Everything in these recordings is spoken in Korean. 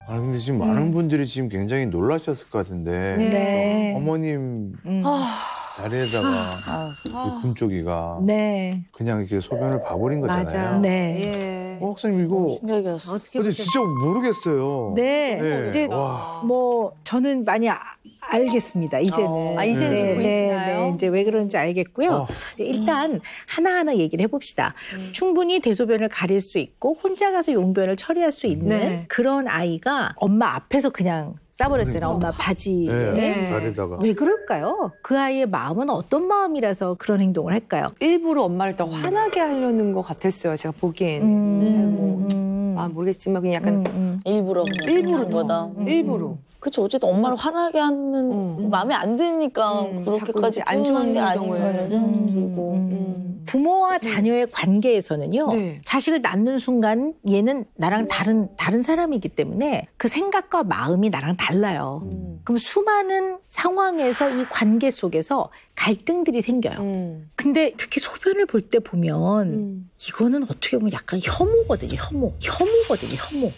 아, 근데 지금 많은 분들이 지금 굉장히 놀라셨을 것 같은데. 네. 어머님 다리에다가 금쪽이가 그냥 이렇게 소변을 봐버린 거잖아요. 맞아. 네. 예. 박사님 이거 충격이었어. 근데 진짜 모르겠어요. 네. 이제 뭐 저는 많이 알겠습니다. 이제는. 이제는 좀 보이시나요? 네. 이제 왜 그런지 알겠고요. 일단 하나하나 얘기를 해봅시다. 충분히 대소변을 가릴 수 있고 혼자 가서 용변을 처리할 수 있는 그런 아이가 엄마 앞에서 그냥 싸버렸잖아요. 엄마 바지에. 다리에다가. 왜 그럴까요? 그 아이의 마음은 어떤 마음이라서 그런 행동을 할까요? 일부러 엄마를 더 화나게 하려는 것 같았어요. 제가 보기에는. 모르겠지만 그냥 약간 일부러 일부러 거다. 일부러. 그치, 어쨌든 엄마를 화나게 하는 마음에 안 드니까 그렇게까지 안 표현한 게 좋은 아닌가 이런 생각도 들고. 부모와 자녀의 관계에서는요. 자식을 낳는 순간 얘는 나랑 다른 사람이기 때문에 그 생각과 마음이 나랑 달라요. 그럼 수많은 상황에서 이 관계 속에서 갈등들이 생겨요. 근데 특히 소변을 볼 때 보면 이거는 어떻게 보면 약간 혐오거든요. 혐오거든요.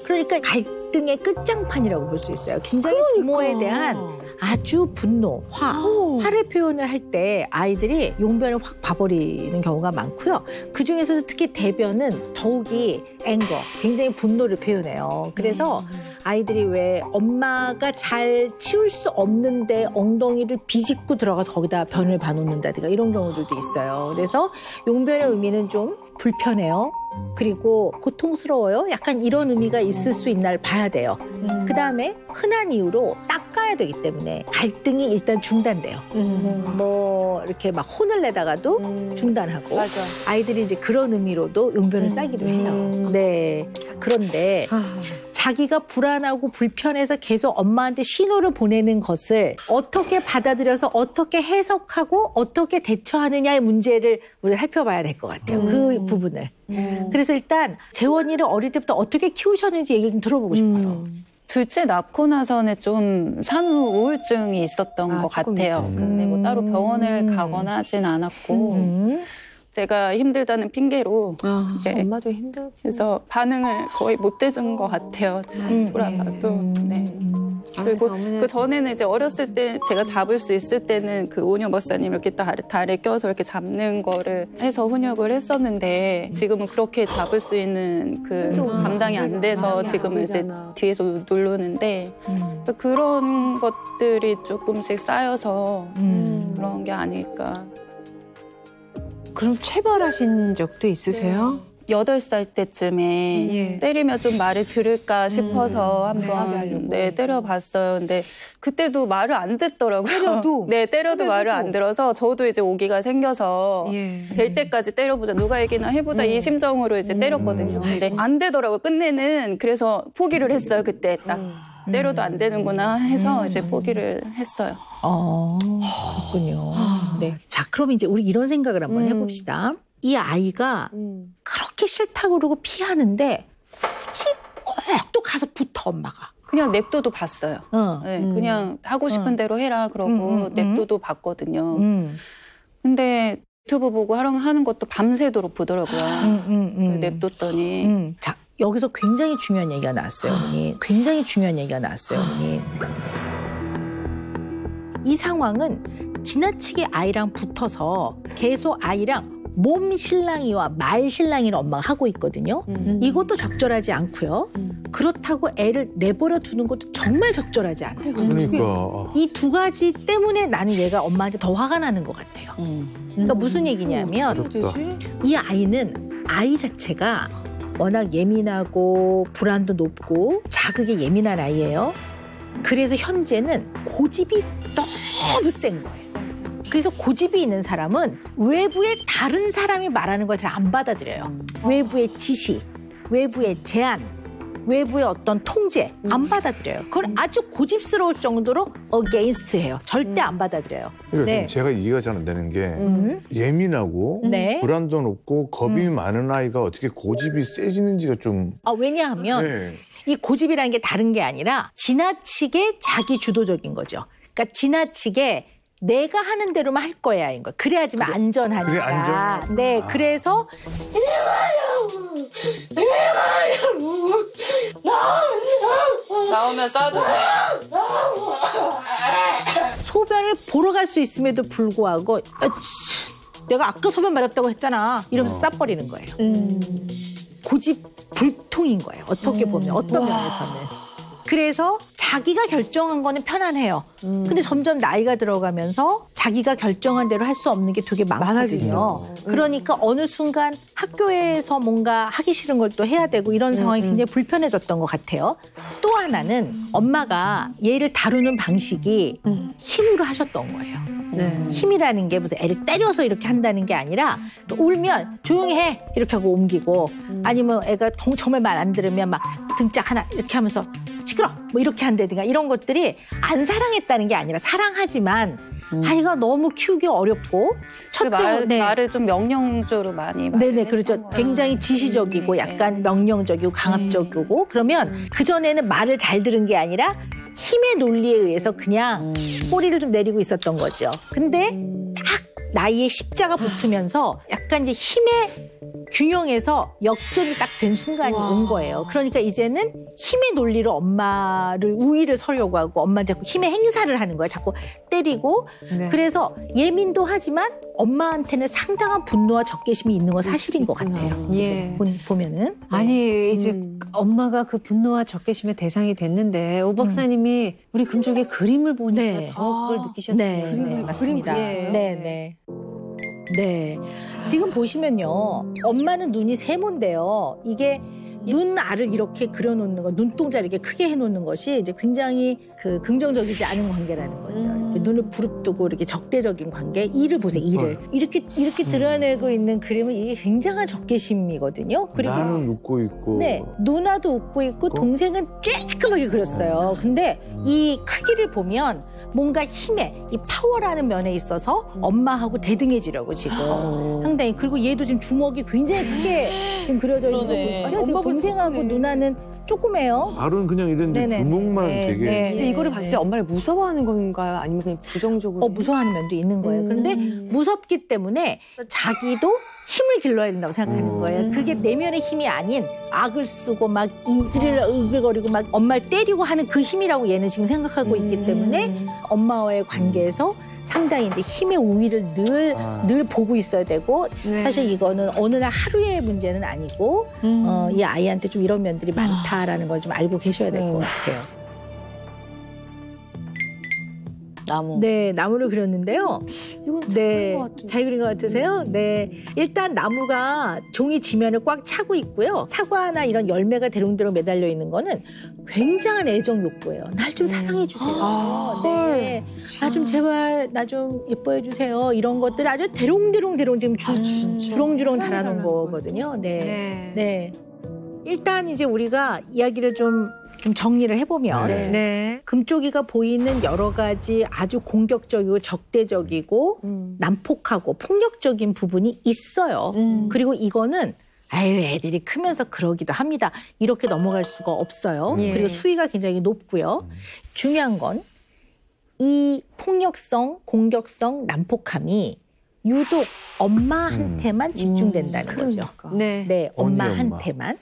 그러니까 갈등의 끝장판이라고 볼 수 있어요. 굉장히 부모에 대한 아주 분노, 화를 표현을 할 때 아이들이 용변을 확 봐버리는 경우가 많고요. 그중에서도 특히 대변은 더욱이 굉장히 분노를 표현해요. 그래서 아이들이 왜 엄마가 잘 치울 수 없는데 엉덩이를 비집고 들어가서 거기다 변을 봐놓는다든가 이런 경우들도 있어요. 그래서 용변의 의미는 좀 불편해요. 그리고 고통스러워요. 약간 이런 의미가 있을 수 있나를 봐야 돼요. 그다음에 흔한 이유로 닦아야 되기 때문에 갈등이 일단 중단돼요. 뭐 이렇게 막 혼을 내다가도 중단하고 맞아. 아이들이 이제 그런 의미로도 용변을 싸기도 해요. 네. 그런데 자기가 불안하고 불편해서 계속 엄마한테 신호를 보내는 것을 어떻게 받아들여서 어떻게 해석하고 어떻게 대처하느냐의 문제를 우리가 살펴봐야 될 것 같아요. 그 부분을. 그래서 일단 재원이를 어릴 때부터 어떻게 키우셨는지 얘기를 좀 들어보고 싶어요. 둘째 낳고 나서는 좀 산후 우울증이 있었던 것 같아요. 근데 뭐 따로 병원을 가거나 하진 않았고 제가 힘들다는 핑계로 엄마도 힘들지. 그래서 반응을 거의 못 해준 것 같아요. 돌아가도. 네. 그리고 그 전에는 이제 어렸을 때 제가 잡을 수 있을 때는 그 오녀 박사님 이렇게 다리에 껴서 이렇게 잡는 거를 해서 훈육을 했었는데 지금은 그렇게 잡을 수 있는 그 감당이 안 돼서 지금은 이제 뒤에서 누르는데 그런 것들이 조금씩 쌓여서 그런 게 아닐까. 그럼 체벌하신 적도 있으세요? 8살 때쯤에 때리면 좀 말을 들을까 싶어서 한번 때려봤어요. 근데 그때도 말을 안 듣더라고요. 때려도 말을 안 들어서 저도 이제 오기가 생겨서 될 때까지 때려보자. 누가 얘기나 해보자. 이 심정으로 이제 때렸거든요. 근데 안 되더라고요. 끝내는. 그래서 포기를 했어요. 그때 딱. 때려도 안 되는구나 해서 이제 포기를 했어요. 그렇군요. 네. 자, 그럼 이제 우리 이런 생각을 한번 해봅시다. 이 아이가 그렇게 싫다고 그러고 피하는데 굳이 꼭 또 가서 붙어 엄마가. 그냥 냅둬도 봤어요. 네, 그냥 하고 싶은 대로 해라 그러고 냅둬도 봤거든요. 근데 유튜브 보고 하는 것도 밤새도록 보더라고요. 냅뒀더니. 자, 여기서 굉장히 중요한 얘기가 나왔어요, 어머니. 굉장히 중요한 얘기가 나왔어요, 어머니. 이 상황은 지나치게 아이랑 붙어서 계속 아이랑 몸 실랑이와 말 실랑이를 엄마가 하고 있거든요. 이것도 적절하지 않고요. 그렇다고 애를 내버려 두는 것도 정말 적절하지 않아요. 그러니까. 이 두 가지 때문에 나는 얘가 엄마한테 더 화가 나는 것 같아요. 그러니까 무슨 얘기냐면 이 아이는 아이 자체가 워낙 예민하고 불안도 높고 자극에 예민한 아이예요. 그래서 현재는 고집이 너무 센 거예요. 그래서 고집이 있는 사람은 외부의 다른 사람이 말하는 걸 잘 안 받아들여요. 외부의 지시, 외부의 제안, 외부의 어떤 통제 안 받아들여요. 그걸 아주 고집스러울 정도로 against해요. 절대 안 받아들여요. 그러니까 제가 이해가 잘 안 되는 게 예민하고 불안도 높고 겁이 많은 아이가 어떻게 고집이 세지는지가 좀... 왜냐하면 이 고집이라는 게 다른 게 아니라 지나치게 자기 주도적인 거죠. 그러니까 지나치게 내가 하는 대로만 할 거야, 이거. 그래야지만 안전하니까. 그래, 안전. 네, 그래서 이래 말이야. 나오면 싸도 돼. 소변을 보러 갈 수 있음에도 불구하고 내가 아까 소변 마렵다고 했잖아 이러면서 싸버리는 거예요. 고집불통인 거예요. 어떻게 보면 어떤 면에서는. 그래서 자기가 결정한 거는 편안해요. 근데 점점 나이가 들어가면서 자기가 결정한 대로 할 수 없는 게 되게 많아지죠. 그러니까 어느 순간 학교에서 뭔가 하기 싫은 걸 또 해야 되고 이런 상황이 굉장히 불편해졌던 것 같아요. 또 하나는 엄마가 얘를 다루는 방식이 힘으로 하셨던 거예요. 힘이라는 게 무슨 애를 때려서 이렇게 한다는 게 아니라 또 울면 조용히 해 이렇게 하고 옮기고 아니면 애가 정말 말 안 들으면 막 등짝 하나 이렇게 하면서 시끄러 뭐 이렇게 한다든가 이런 것들이 안 사랑했다는 게 아니라 사랑하지만 아이가 너무 키우기 어렵고 첫째 말을 좀 명령적으로 많이 네네 그렇죠. 굉장히 지시적이고 약간 명령적이고 강압적이고 그러면 그전에는 말을 잘 들은 게 아니라 힘의 논리에 의해서 그냥 꼬리를 좀 내리고 있었던 거죠. 근데 딱 나이에 십자가 붙으면서 약간 이제 힘의 균형에서 역전이 딱 된 순간이 온 거예요. 그러니까 이제는 힘의 논리로 엄마를 우위를 서려고 하고 엄마는 자꾸 힘의 행사를 하는 거예요. 자꾸 때리고. 그래서 예민도 하지만 엄마한테는 상당한 분노와 적개심이 있는 건 사실인 것 같아요. 보면은. 아니 이제 엄마가 그 분노와 적개심의 대상이 됐는데 오 박사님이 우리 금쪽의 그림을 보니까 더 그걸 느끼셨어요. 네, 맞습니다. 네. 지금 보시면요. 엄마는 눈이 세모인데요. 이게 눈알을 이렇게 그려놓는 거, 눈동자를 이렇게 크게 해놓는 것이 이제 굉장히 그 긍정적이지 않은 관계라는 거죠. 이렇게 눈을 부릅뜨고 이렇게 적대적인 관계. 이를 보세요, 이를. 이렇게 드러내고 있는 그림은 이게 굉장한 적개심이거든요. 그리고 나는 웃고 있고. 네, 누나도 웃고 있고 동생은 쬐끔하게 그렸어요. 근데 이 크기를 보면 뭔가 힘에 이 파워라는 면에 있어서 엄마하고 대등해지려고 지금 상당히 그리고 얘도 지금 주먹이 굉장히 크게 지금 그려져 있는 거 보시죠? 지금 동생하고 누나는 조그매요. 발은 그냥 이랬는데 주먹만 되게. 근데 이거를 봤을 때 엄마를 무서워하는 건가요? 아니면 그냥 부정적으로? 무서워하는 면도 있는 거예요. 그런데 무섭기 때문에 자기도 힘을 길러야 된다고 생각하는 거예요. 그게 내면의 힘이 아닌 악을 쓰고 막 으글거리고 막 엄마를 때리고 하는 그 힘이라고 얘는 지금 생각하고 있기 때문에 엄마와의 관계에서 상당히 이제 힘의 우위를 늘 보고 있어야 되고 사실 이거는 어느 날 하루의 문제는 아니고 이 아이한테 좀 이런 면들이 많다라는 걸 좀 알고 계셔야 될 것 같아요. 나무. 네, 나무를 그렸는데요. 이건 잘 그린 것 같은데. 잘 그린 것 같으세요? 네. 일단 나무가 종이 지면을 꽉 차고 있고요. 사과나 이런 열매가 대롱대롱 매달려 있는 거는 굉장한 애정 욕구예요. 날 좀 사랑해 주세요. 네. 나 좀 제발 나 좀 예뻐해 주세요. 이런 것들 아주 대롱대롱 지금 주렁주렁 달아놓은 거거든요. 네. 일단 이제 우리가 이야기를 좀 정리를 해보면 금쪽이가 보이는 여러 가지 아주 공격적이고 적대적이고 난폭하고 폭력적인 부분이 있어요. 그리고 이거는 애들이 크면서 그러기도 합니다. 이렇게 넘어갈 수가 없어요. 그리고 수위가 굉장히 높고요. 중요한 건 이 폭력성, 공격성, 난폭함이 유독 엄마한테만 집중된다는 거죠. 네, 엄마한테만.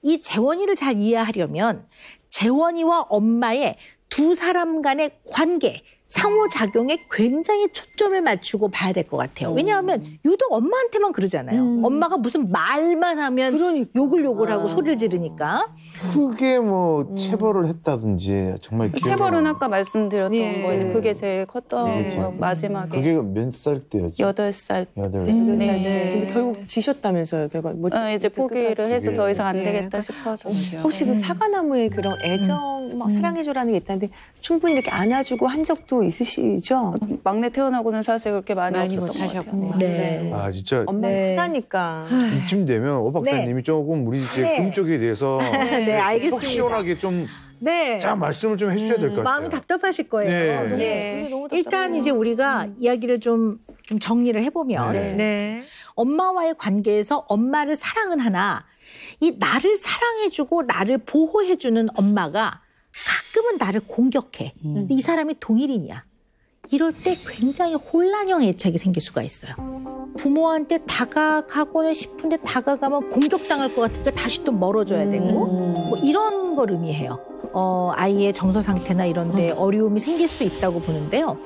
이 재원이를 잘 이해하려면 재원이와 엄마의 두 사람 간의 관계, 상호작용에 굉장히 초점을 맞추고 봐야 될 것 같아요. 왜냐하면 유독 엄마한테만 그러잖아요. 엄마가 무슨 말만 하면 욕을 하고 소리를 지르니까. 크게 뭐 체벌을 했다든지 정말 체벌은 아까 말씀드렸던 거예요. 그게 제일 컸던 거 마지막에. 그게 몇 살 때였죠? 8살. 8살. 근데 결국 지셨다면서요. 결국 이제 포기를 해서 더 이상 안 되겠다 싶어서. 혹시 그 사과나무에 그런 애정 막 사랑해줘라는 게 있다는데 충분히 이렇게 안아주고 한 적도 있으시죠? 막내 태어나고는 사실 그렇게 많이 없었던 것 같아요. 네. 아 진짜 엄마는 크다니까. 이쯤 되면 오 박사님이 조금 우리 제 금쪽에 대해서 네, 알겠습니다. 시원하게 좀 네. 자, 말씀을 좀 해주셔야 될 것 같아요. 마음이 답답하실 거예요. 너무 일단 이제 우리가 이야기를 좀 정리를 해보면 엄마와의 관계에서 엄마를 사랑은 하나 이 나를 사랑해주고 나를 보호해주는 엄마가 가끔은 나를 공격해. 이 사람이 동일인이야. 이럴 때 굉장히 혼란형 애착이 생길 수가 있어요. 부모한테 다가가고는 싶은데 다가가면 공격당할 것 같으니까 다시 또 멀어져야 되고 뭐 이런 걸 의미해요. 아이의 정서 상태나 이런 데 어려움이 생길 수 있다고 보는데요.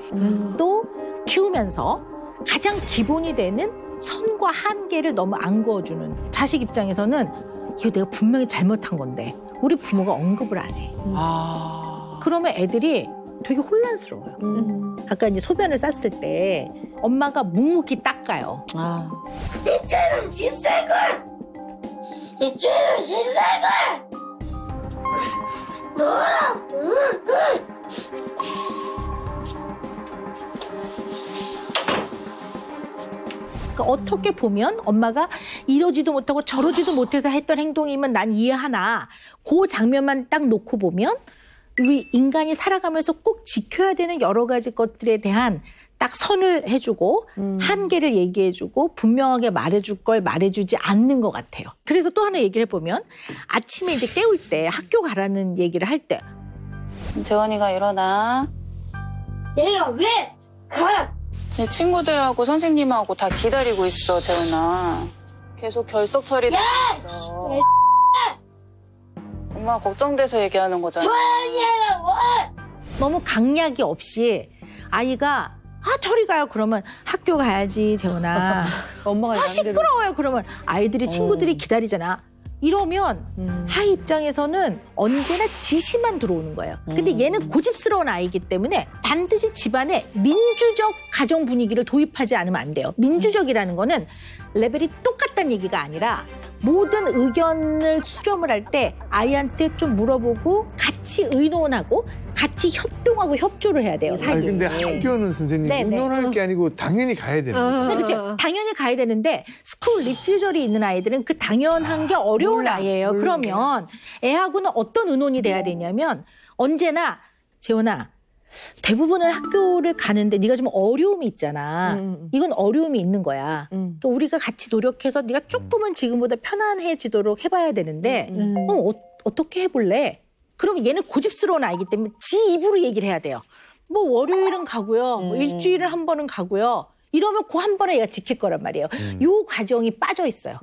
또 키우면서 가장 기본이 되는 선과 한계를 너무 안 그어주는 자식 입장에서는 이거 내가 분명히 잘못한 건데 우리 부모가 언급을 안 해. 그러면 애들이 되게 혼란스러워요. 아까 이제 소변을 쌌을 때 엄마가 묵묵히 닦아요. 이제는 지색을! 이제는 지색을! 너랑! 그러니까 어떻게 보면 엄마가 이러지도 못하고 저러지도 못해서 했던 행동이면 난 이해하나 그 장면만 딱 놓고 보면 우리 인간이 살아가면서 꼭 지켜야 되는 여러 가지 것들에 대한 딱 선을 해주고 한계를 얘기해주고 분명하게 말해줄 걸 말해주지 않는 것 같아요. 그래서 또 하나 얘기를 해보면 아침에 이제 깨울 때 학교 가라는 얘기를 할 때 재원이가 일어나. 내가 왜? 제 친구들하고 선생님하고 다 기다리고 있어, 재원아. 계속 결석 처리 있어. 엄마 걱정돼서 얘기하는 거잖아. 조용히 해라고! 너무 강약이 없이 아이가 저리 가요. 그러면 학교 가야지, 재원아. 엄마가 시끄러워요. 그러면 아이들이 친구들이 기다리잖아. 이러면 아이 입장에서는 언제나 지시만 들어오는 거예요. 근데 얘는 고집스러운 아이이기 때문에 반드시 집안에 민주적 가정 분위기를 도입하지 않으면 안 돼요. 민주적이라는 거는 레벨이 똑같다는 얘기가 아니라 모든 의견을 수렴을 할 때 아이한테 좀 물어보고 같이 의논하고 같이 협동하고 협조를 해야 돼요. 아니, 근데 학교는 선생님 의논할 게 아니고 당연히 가야 되는 거죠. 네, 그렇죠. 당연히 가야 되는데 스쿨 리퓨저리 있는 아이들은 그 당연한 게 어려운 아이예요. 그러면 애하고는 어떤 의논이 돼야 되냐면 언제나 재원아 대부분은 학교를 가는데 네가 좀 어려움이 있잖아. 이건 어려움이 있는 거야. 그러니까 우리가 같이 노력해서 네가 조금은 지금보다 편안해지도록 해봐야 되는데 어떻게 해볼래? 그럼 얘는 고집스러운 아이기 때문에 지 입으로 얘기를 해야 돼요. 뭐 월요일은 가고요. 뭐 일주일에 한 번은 가고요. 이러면 그 한 번을 얘가 지킬 거란 말이에요. 요 과정이 빠져 있어요.